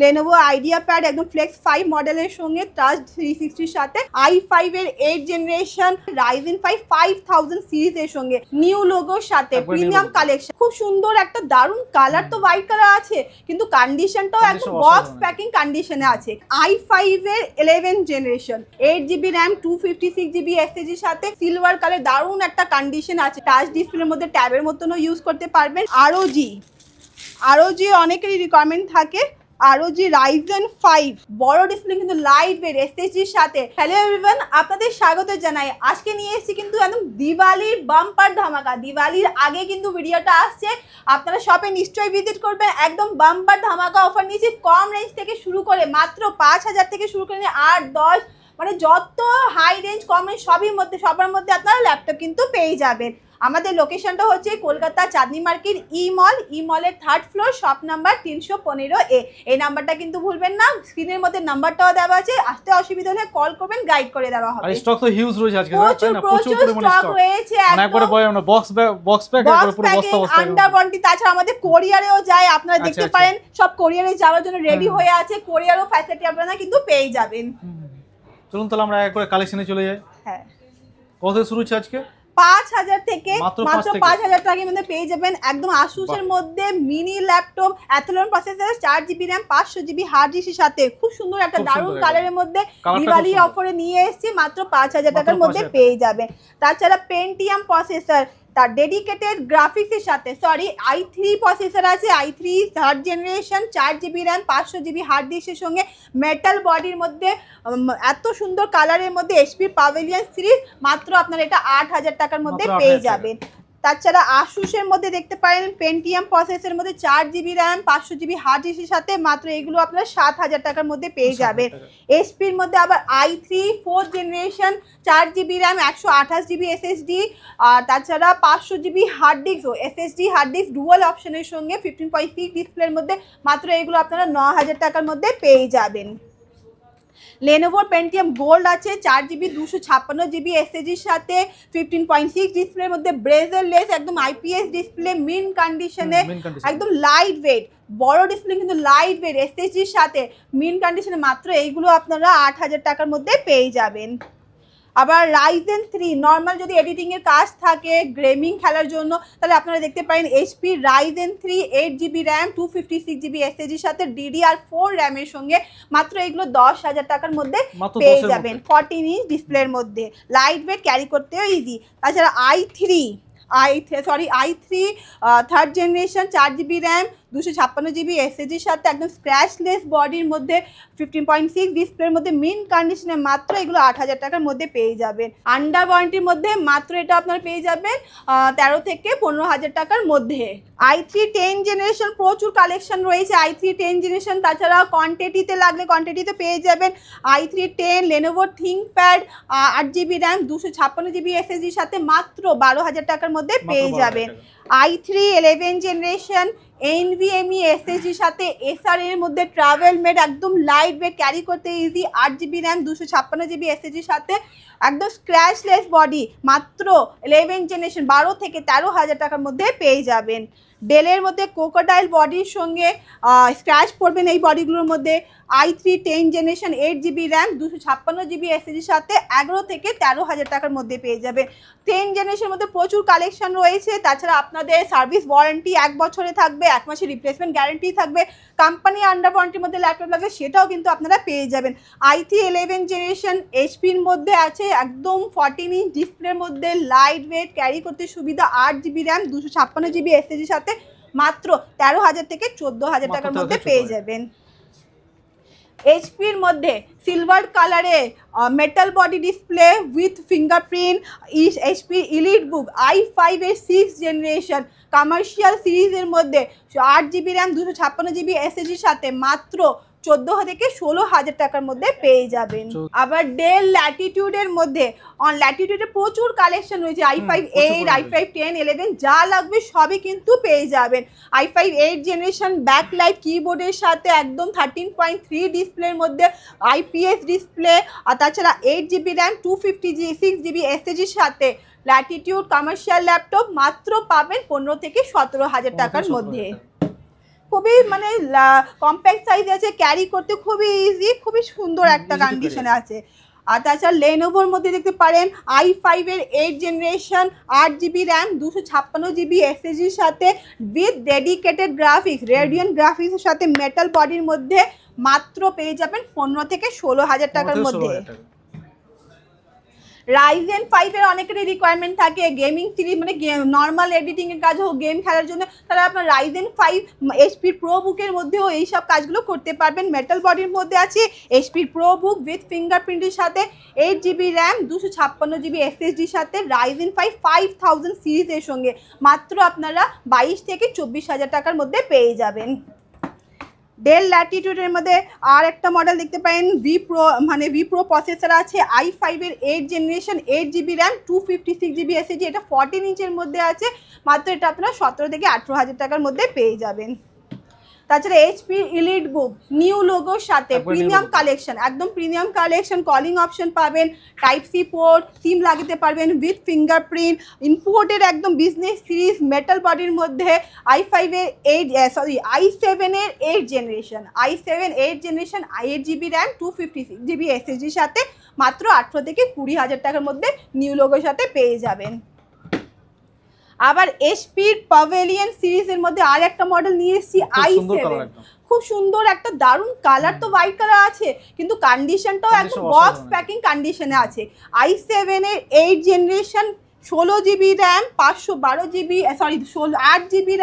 Lenovo IdeaPad একদম Flex 5 মডেলের সঙ্গে টাচ 360 এর সাথে i5 এর 8 জেনারেশন Ryzen 5 5000 সিরিজের সঙ্গে নিউ লোগোর সাথে প্রিমিয়াম কালেকশন। খুব সুন্দর একটা দারুণ কালার, তো হোয়াইট কালার আছে কিন্তু কন্ডিশনটাও একদম বক্স প্যাকিং কন্ডিশনে আছে। i5 এর 11 generation 8GB RAM 256GB SSD এর সাথে সিলভার কালার দারুণ একটা কন্ডিশন আছে। টাচ ডিসপ্লের মধ্যে ট্যাবের মতনও ইউজ করতে পারবেন। ROG অনেকেরই রিকোয়ারমেন্ট থাকে। ROG Ryzen 5 বড় ডিসপ্লে কিন্তু লাইট ওয়েট SSD এর সাথে। হ্যালো এভরিওয়ান, আপনাদের স্বাগত জানাই। আজকে নিয়ে এসেছি কিন্তু একদম দিওয়ালির বাম্পার ধামাকা। দিওয়ালির আগে কিন্তু ভিডিওটা আসছে, আপনারা শপে নিশ্চয়ই ভিজিট করবেন। একদম বাম্পার ধামাকা অফার নিয়েছি, কম রেঞ্জ থেকে শুরু করে মাত্র 5000 থেকে শুরু করে 8-10 মানে যত হাই রেঞ্জ কম রেঞ্জ সবার মধ্যে আপনারা ল্যাপটপ কিন্তু পেয়ে যাবেন। আমাদের লোকেশনটা হচ্ছে কলকাতা চাঁদনি মার্কেট ই মলের 3rd floor, shop number 315A। এই নাম্বারটা কিন্তু ভুলবেন না, স্ক্রিনের মধ্যে নাম্বারটাও দেওয়া আছে। আসতে অসুবিধা হলে কল করবেন, গাইড করে দেওয়া হবে। আর স্টক তো হিউজ রয়েছে আজকে, তাই না? প্রচুর স্টক রয়েছে, একবারে বয় আমরা বক্স প্যাক একবারে পুরো বস্তা আন্ডার ওয়ারেন্টি। তাছাড়া আমাদের কোরিয়ারেও যায়, আপনারা দেখতে পারেন সব কোরিয়ারে যাওয়ার জন্য রেডি হয়ে আছে। কোরিয়ারও ফ্যাসিলিটি আপনারা কিন্তু পেয়ে যাবেন। চলুন তাহলে আমরা একবারে কালেকশনে চলে যাই। হ্যাঁ, কত শুরু হচ্ছে আজকে? 5000 থেকে মাত্র 5000 টাকার মধ্যে পেয়ে যাবেন একদম আসুসের মধ্যে mini laptop Athlon processor 4GB RAM 500GB hard ডিস্কের সাথে। খুব সুন্দর একটা দারুণ কালারের মধ্যে দিওয়ালি অফারে নিয়ে এসেছি, মাত্র 5000 টাকার মধ্যে পেয়ে যাবেন। তাছাড়া পেন্টিয়াম প্রসেসর তার ডেডিকেটেড গ্রাফিক্সের সাথে, i3 প্রসেসর আছে, i3 3rd generation 4GB RAM 500GB hard ডিস্কের সঙ্গে মেটাল বডির মধ্যে এত সুন্দর কালারের মধ্যে HP পাভিলিয়ন সিরিজ। মাত্র আপনারা এটা 8000 টাকার মধ্যে পেয়ে যাবেন। তাছাড়া আসুসের মধ্যে দেখতে পারেন পেন্টিয়াম প্রসেসরের মধ্যে 4GB RAM 500GB হার্ড ডিস্কের সাথে, মাত্র এগুলো আপনারা 7000 টাকার মধ্যে পেয়ে যাবেন। এসপির মধ্যে আবার i3 4th generation 4GB RAM 128GB SSD, আর তাছাড়া 500GB হার্ড ডিস্ক ও SSD হার্ড ডিস্ক ডুয়াল অপশনের সঙ্গে 15.6 ডিসপ্লের মধ্যে, মাত্র এগুলো আপনারা 9000 টাকার মধ্যে পেয়ে যাবেন। Lenovo Pentium Gold আছে 4GB 256GB SSD এর সাথে 15.6 ডিসপ্লের মধ্যে ব্রেজারলেস একদম IPS ডিসপ্লে মিন কন্ডিশনে, একদম লাইট ওয়েট বড় ডিসপ্লে কিন্তু লাইট ওয়েট SSD এর সাথে মিন কন্ডিশনে, মাত্র এইগুলো আপনারা 8000 টাকার মধ্যে পেয়ে যাবেন। আবার Ryzen 3 নর্মাল যদি এডিটিং এর কাজ থাকে গেমিং খেলার জন্য, তাহলে আপনারা দেখতে পারেন HP Ryzen 3 8GB RAM 256GB SSD এর সাথে DDR4 RAM এর সঙ্গে, মাত্র এগুলো 10000 টাকার মধ্যে পেয়ে যাবেন। 14 ইঞ্চ ডিসপ্লের মধ্যে লাইট ওয়েট, ক্যারি করতেও ইজি। তাছাড়া i3 3rd generation 4GB RAM 256GB SSD এর সাথে একদম স্ক্র্যাচলেস বডির মধ্যে 15.6 ডিসপ্লের মধ্যে মিন কন্ডিশনে, মাত্র এগুলো 8000 টাকার মধ্যে পেয়ে যাবেন। আন্ডার ওয়ারেন্টির মধ্যে মাত্র এটা আপনারা পেয়ে যাবেন 13 থেকে 15000 টাকার মধ্যে। i3 10 জেনারেশন প্রচুর কালেকশন রয়েছে i3 10 জেনারেশন। তাছাড়া কোয়ান্টিটিতে লাগলে কোয়ান্টিটিতে পেয়ে যাবেন। i3 10 Lenovo ThinkPad 8GB RAM 256GB SSD এর সাথে মাত্র 12000 টাকার মধ্যে পেয়ে যাবেন। i3 11 জেনারেশন NVMe SSD এর সাথে SR এর মধ্যে ট্রাভেল মেড একদম লাইট ওয়েট, ক্যারি করতে easy, 8GB RAM 256GB SSD এর সাথে একদম স্ক্র্যাচলেস বডি, মাত্র 11 জেনারেশন 12 থেকে 13000 টাকার মধ্যে পেয়ে যাবেন। ডেলের মধ্যে ক্রোকোডাইল বডির সঙ্গে স্ক্র্যাচ পড়বেন এই বডিগুলোর মধ্যে। i3 10 generation 8GB RAM 256GB SSD এর সাথে 11 থেকে 13000 টাকার মধ্যে পেয়ে যাবেন। 10 জেনারেশনের মধ্যে প্রচুর কালেকশন রয়েছে। তাছাড়া আপনাদের সার্ভিস ওয়ারেন্টি 1 বছরে থাকবে, 1 মাসের রিপ্লেসমেন্ট গ্যারেন্টি থাকবে। কোম্পানি আন্ডার ওয়ারেন্টির মধ্যে ল্যাপটপ লাগবে সেটাও কিন্তু আপনারা পেয়ে যাবেন। i3 11 জেনারেশন HPর মধ্যে আছে একদম 14 ইঞ্চ ডিসপ্লের মধ্যে লাইট ওয়েট, ক্যারি করতে সুবিধা, 8GB RAM 256GB SSD এর সাথে মাত্র 13000 থেকে 14000 টাকার মধ্যে পেয়ে যাবেন। এইচপির মধ্যে সিলভার কালারে metal body display with fingerprint HP elite book i5 এর 6th জেনারেশন কমার্শিয়াল সিরিজের মধ্যে 8GB RAM 256GB SSD এর সাথে মাত্র 14 থেকে 16000 টাকার মধ্যে পেয়ে যাবেন। আবার ডেল ল্যাটিটিউডের মধ্যে ল্যাটিটিউডে প্রচুর কালেকশন রয়েছে, i5 8 i5 10 11 যা লাগবে সবই কিন্তু পেয়ে যাবেন। i5 8 জেনারেশন ব্যাকলাইট কিবোর্ডের সাথে একদম 13.3 ডিসপ্লের মধ্যে IPS ডিসপ্লে, আর তাছাড়া 8GB RAM 256GB SSD এর সাথে ল্যাটিটিউড কমার্শিয়াল ল্যাপটপ মাত্র পাবেন 15 থেকে 17000 টাকার মধ্যে। খুবই মানে কম্প্যাক্ট সাইজ আছে, ক্যারি করতে খুবই ইজি, খুবই সুন্দর একটা কন্ডিশনে আছে। আর তাছাড়া লেনোভোর মধ্যে দেখতে পারেন i5 এর 8 জেনারেশন 8GB র্যাম 256GB এসএসডির সাথে উইথ ডেডিকেটেড গ্রাফিক্স রেডিয়ন গ্রাফিক্সের সাথে মেটাল বডির মধ্যে মাত্র পেয়ে যাবেন 15 থেকে 16,000 টাকার মধ্যে। রাইজেন 5 এর অনেকেরই রিকোয়ারমেন্ট থাকে গেমিং সিরিজ মানে নর্মাল এডিটিং এর কাজ হোক, গেম খেলার জন্য, তারা আপনার রাইজেন 5 HP প্রো বুকের মধ্যেও এই সব কাজগুলো করতে পারবেন। মেটাল বডির মধ্যে আছে HP প্রো বুক উইথ ফিঙ্গারপ্রিন্টের সাথে 8GB র্যাম 256GB এসএসডির সাথে রাইজেন 5 5000 সিরিজের সঙ্গে মাত্র আপনারা 22 থেকে 24,000 টাকার মধ্যে পেয়ে যাবেন। ডেল ল্যাটিটিউডের মধ্যে আর একটা মডেল দেখতে পারেন ভি প্রো প্রসেসর আছে i5 এর 8 generation 8GB RAM 256GB SSD, এটা 14 ইঞ্চের মধ্যে আছে, মাত্র এটা আপনারা 17 থেকে 18,000 টাকার মধ্যে পেয়ে যাবেন। তাছাড়া HP ইলিট বুক নিউ লোগোর সাথে প্রিমিয়াম কালেকশন, একদম প্রিমিয়াম কালেকশন, কলিং অপশন পাবেন, টাইপ সি পোর্ট, সিম লাগাতে পারবেন উইথ ফিঙ্গারপ্রিন্ট, ইম্পোর্টেড একদম বিজনেস সিরিজ মেটাল বডির মধ্যে i7 এর 8 generation 8 generation 8GB RAM 256GB এসএসডির সাথে মাত্র 18 থেকে 20,000 টাকার মধ্যে নিউ লোগোর সাথে পেয়ে যাবেন। আবার HP প্যাভিলিয়ন সিরিজের মধ্যে আর একটা মডেল নিয়ে এসেছি i7, খুব সুন্দর একটা দারুণ কালার, তো হোয়াইট কালার আছে কিন্তু কন্ডিশনটাও একদম বক্স প্যাকিং কন্ডিশনে আছে। i7 এর 8 generation 16GB RAM 8GB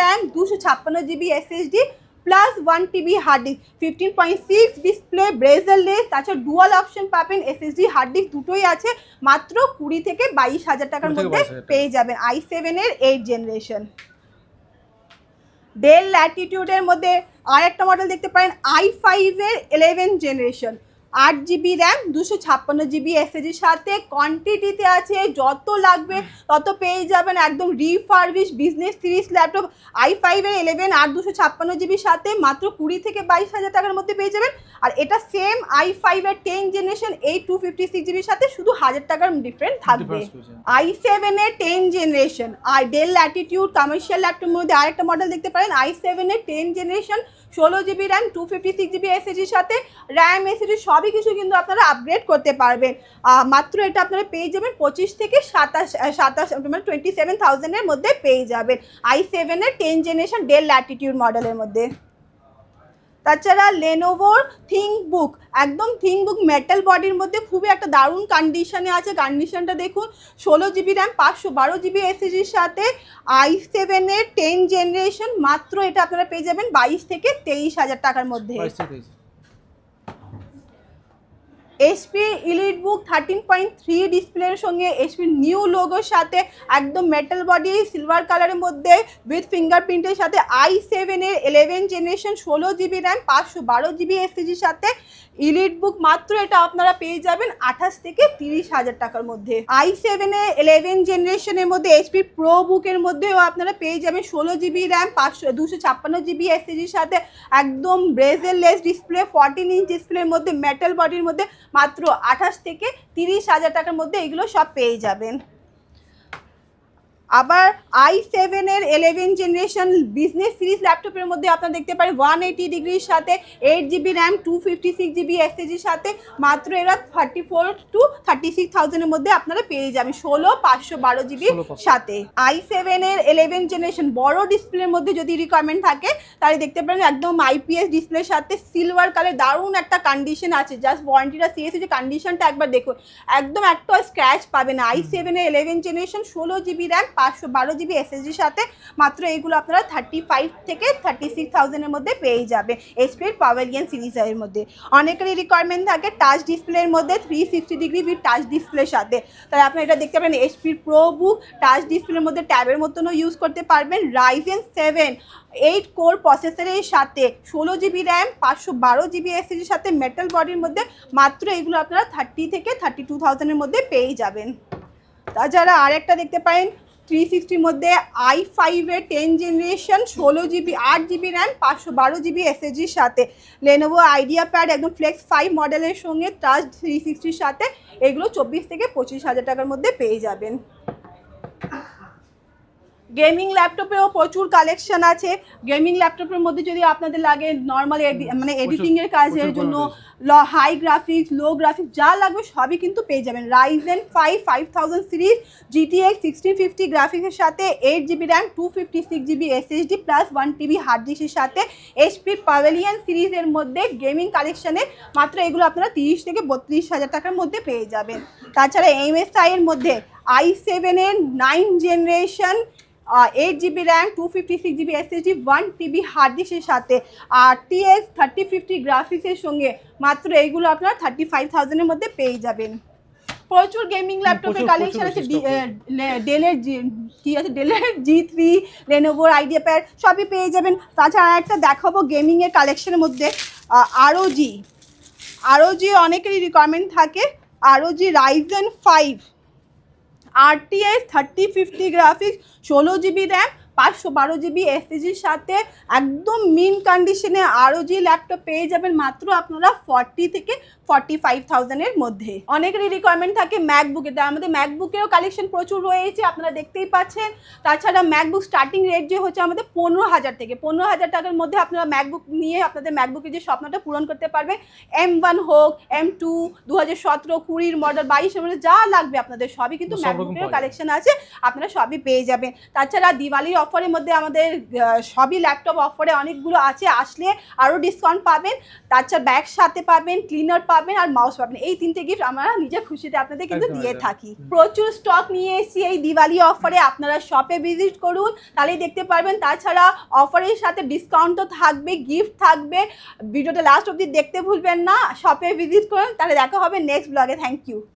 RAM 256GB SSD plus 1TB hard disk 15.6 display bezelless, তাছাড়া ডুয়াল অপশন পাবেন, এসএসডি হার্ড ডিস্ক দুটোই আছে, মাত্র 20 থেকে 22,000 টাকার মধ্যে পেয়ে যাবেন i7 এর 8 জেনারেশন। ডেল ল্যাটিটিউডের মধ্যে আর একটা মডেল দেখতে পারেন i5 এর 11 জেনারেশন 8GB র্যাম 256GB এসএসডির সাথে কোয়ান্টিটিতে আছে, যত লাগবে তত পেয়ে যাবেন, একদম refurbish business series laptop i5 এর 11 আর 256GBর সাথে মাত্র 20 থেকে 22,000 টাকার মধ্যে পেয়ে যাবেন। আর এটা সেম i5 এর 10 জেনারেশন 256GBর সাথে শুধু 1000 টাকার ডিফারেন্স থাকবে। i7 এর 10 জেনারেশন আর ডেল ল্যাটিটিউড কমার্শিয়াল ল্যাপটপের মধ্যে আরেকটা মডেল দেখতে পারেন i7 এর 10 জেনারেশন 16GB র্যাম 256GB এসএসডির সাথে র্যাম এসএসডি সবই কিছু কিন্তু আপনারা আপগ্রেড করতে পারবেন। মাত্র এটা আপনারা পেয়ে যাবেন 25 থেকে 27 মানে 27,000 এর মধ্যে পেয়ে যাবেন i7 এর 10 জেনারেশন ডেল ল্যাটিটিউড মডেলের মধ্যে। তাছাড়া লেনোভোর থিংকবুক, একদম থিংকবুক মেটাল বডির মধ্যে খুবই একটা দারুণ কন্ডিশনে আছে, কন্ডিশনটা দেখুন, 16GB র্যাম 512GB এসএসডির সাথে i7 এর 10 জেনারেশন মাত্র এটা আপনারা পেয়ে যাবেন 22 থেকে 23,000 টাকার মধ্যে। HP ইলিট বুক 13.3 ডিসপ্লের সঙ্গে HP নিউ লোগোর সাথে একদম মেটাল বডি সিলভার কালারের মধ্যে উইথ ফিঙ্গারপ্রিন্টের সাথে i7 এর 11 জেনারেশন 16GB র্যাম 512GB এসএসডির সাথে ইলিট বুক মাত্র এটা আপনারা পেয়ে যাবেন 28 থেকে 30,000 টাকার মধ্যে। i7 এর 11 জেনারেশনের মধ্যে HP প্রো বুকের মধ্যেও আপনারা পেয়ে যাবেন 16GB র্যাম 256GB এসএসডির সাথে একদম ব্রেজেললেস ডিসপ্লে 14 ইঞ্চ ডিসপ্লের মধ্যে মেটাল বডির মধ্যে মাত্র 28 থেকে 30,000 টাকার মধ্যে এগুলো সব পেয়ে যাবেন। আবার i7 এর 11 জেনারেশন বিজনেস সিরিজ ল্যাপটপের মধ্যে আপনারা দেখতে পারেন 180 ডিগ্রির সাথে 8GB র্যাম 256GB এসএসডির সাথে মাত্র এরা 34 to 36,000 এর মধ্যে আপনারা পেয়ে যাবেন 512GB সাথে। i7 এর 11 জেনারেশন বড় ডিসপ্লের মধ্যে যদি রিকোয়ারমেন্ট থাকে তাহলে দেখতে পারেন একদম IPS ডিসপ্লের সাথে সিলভার কালার দারুণ একটা কন্ডিশন আছে, জাস্ট ওয়ারেন্টিটা সিএস যে কন্ডিশনটা একবার দেখুন, একদম একটা স্ক্র্যাচ পাবে না। i7 এর 11 জেনারেশন 16GB র্যাম 512GB এসএসডির সাথে মাত্র এইগুলো আপনারা 35 থেকে 36,000 এর মধ্যে পেয়ে যাবেন HP প্যাভিলিয়ন সিরিজের মধ্যে। অনেকেরই রিকোয়ারমেন্ট থাকে টাচ ডিসপ্লের মধ্যে 360 ডিগ্রি উইথ টাচ ডিসপ্লের সাথে, তাহলে আপনারা এটা দেখতে পাবেন HP প্রো বুক টাচ ডিসপ্লের মধ্যে ট্যাবের মতনও ইউজ করতে পারবেন। রাইজেন 7 8 কোর প্রসেসরের সাথে 16GB র্যাম 512GB এসএসডির সাথে মেটাল বডির মধ্যে মাত্র এগুলো আপনারা 30 থেকে 32,000 এর মধ্যে পেয়ে যাবেন। তাছাড়া আরেকটা দেখতে পারেন 360 মধ্যে i5 এর 10 generation 16GB 8GB RAM 512GB এসএসডির সাথে Lenovo IdeaPad একদম ফ্লেক্স 5 মডেলের সঙ্গে টাচ 360 সাথে এগুলো 24 থেকে 25,000 টাকার মধ্যে পেয়ে যাবেন। গেমিং ল্যাপটপেও প্রচুর কালেকশন আছে। গেমিং ল্যাপটপের মধ্যে যদি আপনাদের লাগে নর্মাল মানে এডিটিং এর কাজের জন্য হাই গ্রাফিক্স, লো গ্রাফিক্স যা লাগবে সবই কিন্তু পেয়ে যাবেন। Ryzen 5 5000 সিরিজ GTX 1650 গ্রাফিক্সের সাথে 8GB RAM 256GB SSD plus 1TB hard ডিস্কের সাথে HP প্যাভিলিয়ন সিরিজের মধ্যে গেমিং কালেকশনে মাত্র এগুলো আপনারা 30 থেকে 32,000 টাকার মধ্যে পেয়ে যাবেন। তাছাড়া MSI এর মধ্যে i7 এর 9 generation 8GB RAM 256GB SSD 1TB hard ডিস্কের সাথে RTX 3050 গ্রাফিক্সের সঙ্গে মাত্র এইগুলো আপনারা 35,000 এর মধ্যে পেয়ে যাবেন। প্রচুর গেমিং ল্যাপটপের কালেকশন আছে। ডেলের G3, লেনোভোর আইডিয়াপ্যাড সবই পেয়ে যাবেন। তাছাড়া একটা দেখাবো গেমিংয়ের কালেকশনের মধ্যে ROG অনেকেরই রিকোয়ারমেন্ট থাকে। ROG Ryzen 5 RTX 3050 graphics 16GB RAM 512GB SSDর সাথে একদম মিন কন্ডিশনে ROG ল্যাপটপ পেয়ে যাবেন মাত্র আপনারা 40 থেকে 45,000 এর মধ্যে। অনেকেরই রিকোয়ারমেন্ট থাকে ম্যাকবুকে, তার মধ্যে ম্যাকবুকেও কালেকশন প্রচুর রয়েছে, আপনারা দেখতেই পাচ্ছেন। তাছাড়া ম্যাকবুক স্টার্টিং রেট যে হচ্ছে আমাদের 15,000 থেকে 15,000 টাকার মধ্যে আপনারা ম্যাকবুক নিয়ে আপনাদের ম্যাকবুকের যে স্বপ্নটা পূরণ করতে পারবেন। M1 হোক, M2, 2017, 20 মডেল, 22 মডেল যা লাগবে আপনাদের সবই কিন্তু ম্যাকবুকের কালেকশন আছে, আপনারা সবই পেয়ে যাবেন। তাছাড়া দিওয়ালির অফারের মধ্যে আমাদের সবই ল্যাপটপ অফারে অনেকগুলো আছে, আসলে আরও ডিসকাউন্ট পাবেন। তাছাড়া ব্যাগ সাথে পাবেন, ক্লিনার পাবেন আর মাউস পাবেন। এই 3টে গিফট আমরা নিজের খুশিতে আপনাদের কিন্তু দিয়ে থাকি। প্রচুর স্টক নিয়ে এসেছি এই দিওয়ালি অফারে, আপনারা শপে ভিজিট করুন তাহলেই দেখতে পারবেন। তাছাড়া অফারের সাথে ডিসকাউন্ট তো থাকবে, গিফট থাকবে। ভিডিওটা লাস্ট অবধি দেখতে ভুলবেন না, শপে ভিজিট করুন। তাহলে দেখা হবে নেক্সট ব্লগে। Thank you.